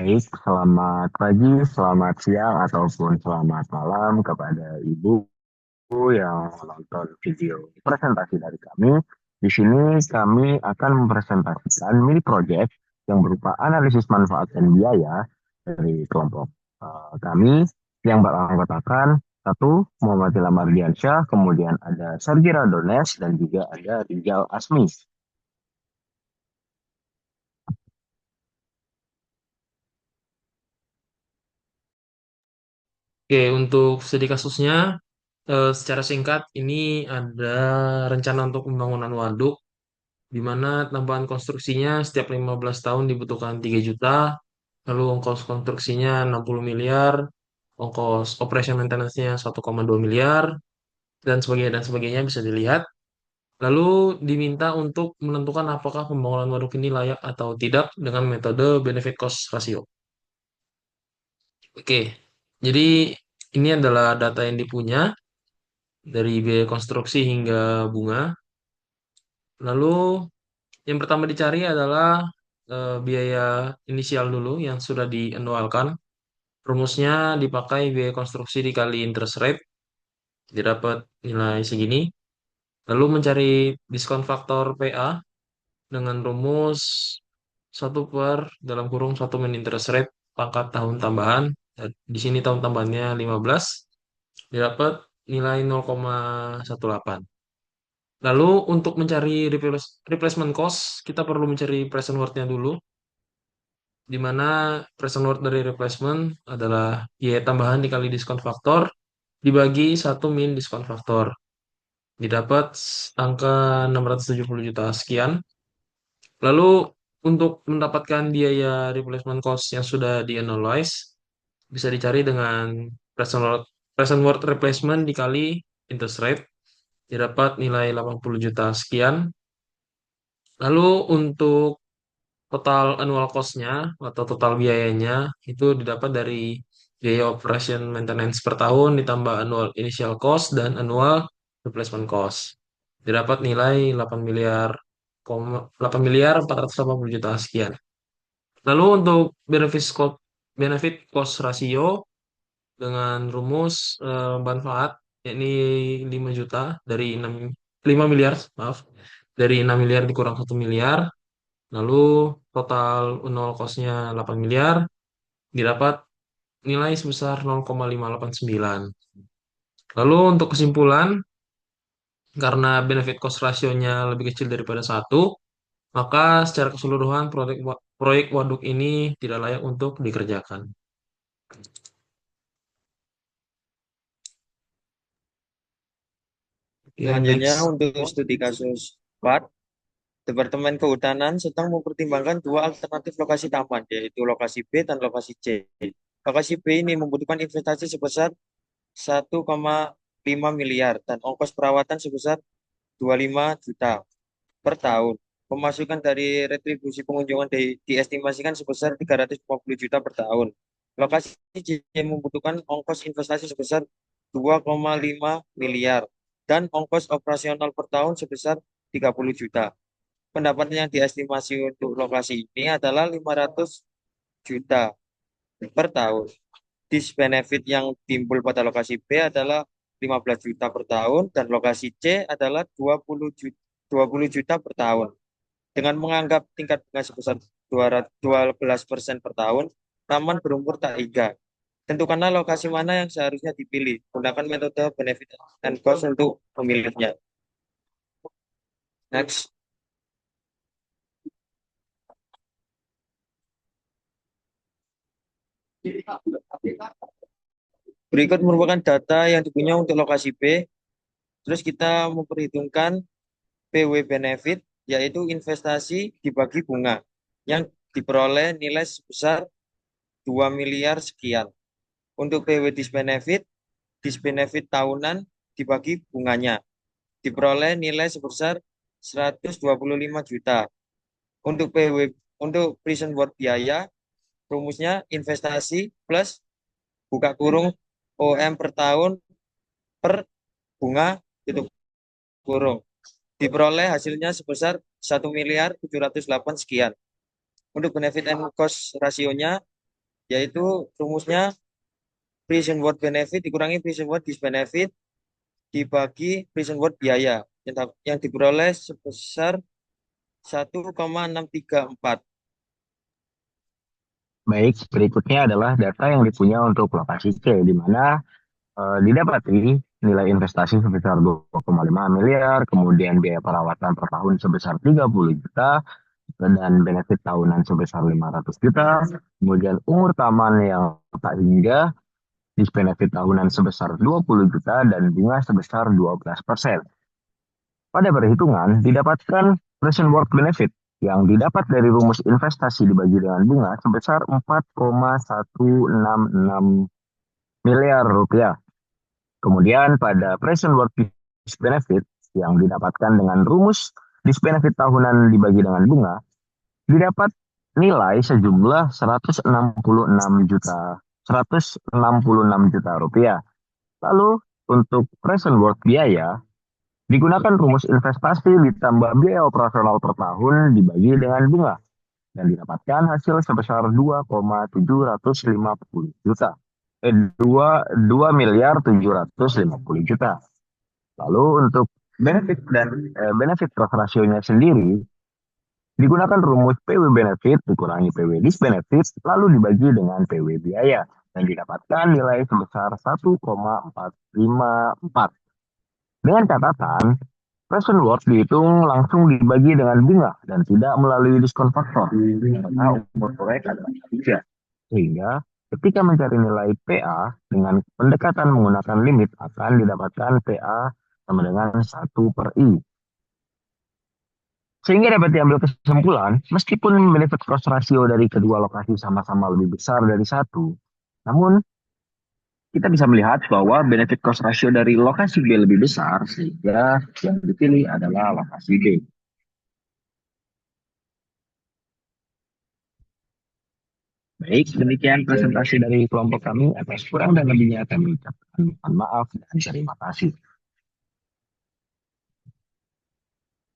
Baik, selamat pagi, selamat siang, ataupun selamat malam kepada Ibu yang menonton video presentasi dari kami. Di sini kami akan mempresentasikan mini project yang berupa analisis manfaat dan biaya dari kelompok kami yang beranggotakan satu Muhammad Ilham Ardiansyah, kemudian ada Sergi Radones, dan juga ada Rizal Asmi. Oke, untuk studi kasusnya, secara singkat, ini ada rencana untuk pembangunan waduk, di mana tambahan konstruksinya setiap 15 tahun dibutuhkan 3 juta, lalu ongkos konstruksinya 60 miliar, ongkos operation maintenance-nya 1,2 miliar, dan sebagainya bisa dilihat. Lalu diminta untuk menentukan apakah pembangunan waduk ini layak atau tidak dengan metode benefit cost ratio. Oke, jadi ini adalah data yang dipunya dari biaya konstruksi hingga bunga. Lalu yang pertama dicari adalah biaya inisial dulu yang sudah dianualkan. Rumusnya dipakai biaya konstruksi dikali interest rate, didapat nilai segini. Lalu mencari diskon faktor PA dengan rumus satu per dalam kurung 1 min interest rate pangkat tahun tambahan. Di sini tahun tambahannya 15, didapat nilai 0,18. Lalu untuk mencari replacement cost, kita perlu mencari present worth-nya dulu, di mana present worth dari replacement adalah biaya tambahan dikali diskon faktor, dibagi 1 min diskon faktor. Didapat angka 670 juta sekian. Lalu untuk mendapatkan biaya replacement cost yang sudah di-analyze, bisa dicari dengan present worth replacement dikali interest rate, didapat nilai 80 juta sekian. Lalu untuk total annual cost-nya atau total biayanya itu didapat dari biaya operation maintenance per tahun ditambah annual initial cost dan annual replacement cost. Didapat nilai 8 miliar 8 miliar 480 juta sekian. Lalu untuk benefit cost ratio dengan rumus manfaat yakni 5 juta dari 6 5 miliar, maaf. Dari 6 miliar dikurang 1 miliar. Lalu total nol cost-nya 8 miliar, didapat nilai sebesar 0,589. Lalu untuk kesimpulan, karena benefit cost ratio-nya lebih kecil daripada satu, maka secara keseluruhan proyek waduk ini tidak layak untuk dikerjakan. Oke, Selanjutnya next. untuk studi kasus part, Departemen Kehutanan sedang mempertimbangkan dua alternatif lokasi taman, yaitu lokasi B dan lokasi C. Lokasi B ini membutuhkan investasi sebesar 1,5 miliar dan ongkos perawatan sebesar 25 juta per tahun. Pemasukan dari retribusi pengunjungan diestimasikan sebesar 350 juta per tahun. Lokasi C membutuhkan ongkos investasi sebesar 2,5 miliar dan ongkos operasional per tahun sebesar 30 juta. Pendapatan yang diestimasi untuk lokasi ini adalah 500 juta per tahun. Benefit yang timbul pada lokasi B adalah 15 juta per tahun dan lokasi C adalah 20 juta per tahun. Dengan menganggap tingkat bunga sebesar 12% per tahun, taman berumur tak hingga. Tentukanlah lokasi mana yang seharusnya dipilih. Gunakan metode benefit and cost untuk memilihnya. Next. Berikut merupakan data yang dipunya untuk lokasi B. Terus kita memperhitungkan PW benefit, yaitu investasi dibagi bunga, yang diperoleh nilai sebesar 2 miliar sekian. Untuk PW disbenefit tahunan dibagi bunganya, diperoleh nilai sebesar 125 juta. Untuk prison board biaya, rumusnya investasi plus buka kurung OM per tahun per bunga tutup kurung. Diperoleh hasilnya sebesar 1 miliar 708 sekian. Untuk benefit and cost rasionya, yaitu rumusnya present worth benefit dikurangi present worth disbenefit dibagi present worth biaya yang diperoleh sebesar 1,634. Baik, berikutnya adalah data yang dipunya untuk lokasi C, di mana didapati nilai investasi sebesar 2,5 miliar, kemudian biaya perawatan per tahun sebesar 30 juta, dan benefit tahunan sebesar 500 juta, kemudian umur taman yang tak hingga, benefit tahunan sebesar 20 juta, dan bunga sebesar 12%. Pada perhitungan, didapatkan present worth benefit yang didapat dari rumus investasi dibagi dengan bunga sebesar 4,166 miliar rupiah. Kemudian pada present worth benefit yang didapatkan dengan rumus benefit tahunan dibagi dengan bunga, didapat nilai sejumlah 166 juta rupiah. Lalu untuk present worth biaya, digunakan rumus investasi ditambah biaya operasional per tahun dibagi dengan bunga dan didapatkan hasil sebesar 2,750 juta. 2 miliar 750 juta. Lalu untuk benefit cost ratio-nya sendiri digunakan rumus PW benefit dikurangi PW disbenefit lalu dibagi dengan PW biaya dan didapatkan nilai sebesar 1,454. Dengan catatan, present worth dihitung langsung dibagi dengan bunga dan tidak melalui diskon faktor karena umur proyek adalah 3. Sehingga ketika mencari nilai PA dengan pendekatan menggunakan limit akan didapatkan PA sama dengan 1/I. Sehingga dapat diambil kesimpulan, meskipun benefit cost ratio dari kedua lokasi sama-sama lebih besar dari satu, namun kita bisa melihat bahwa benefit cost ratio dari lokasi B lebih besar, sehingga yang dipilih adalah lokasi B. Baik, demikian presentasi dari kelompok kami. Atas kurang dan lebihnya kami ucapkan mohon maaf dan terima kasih.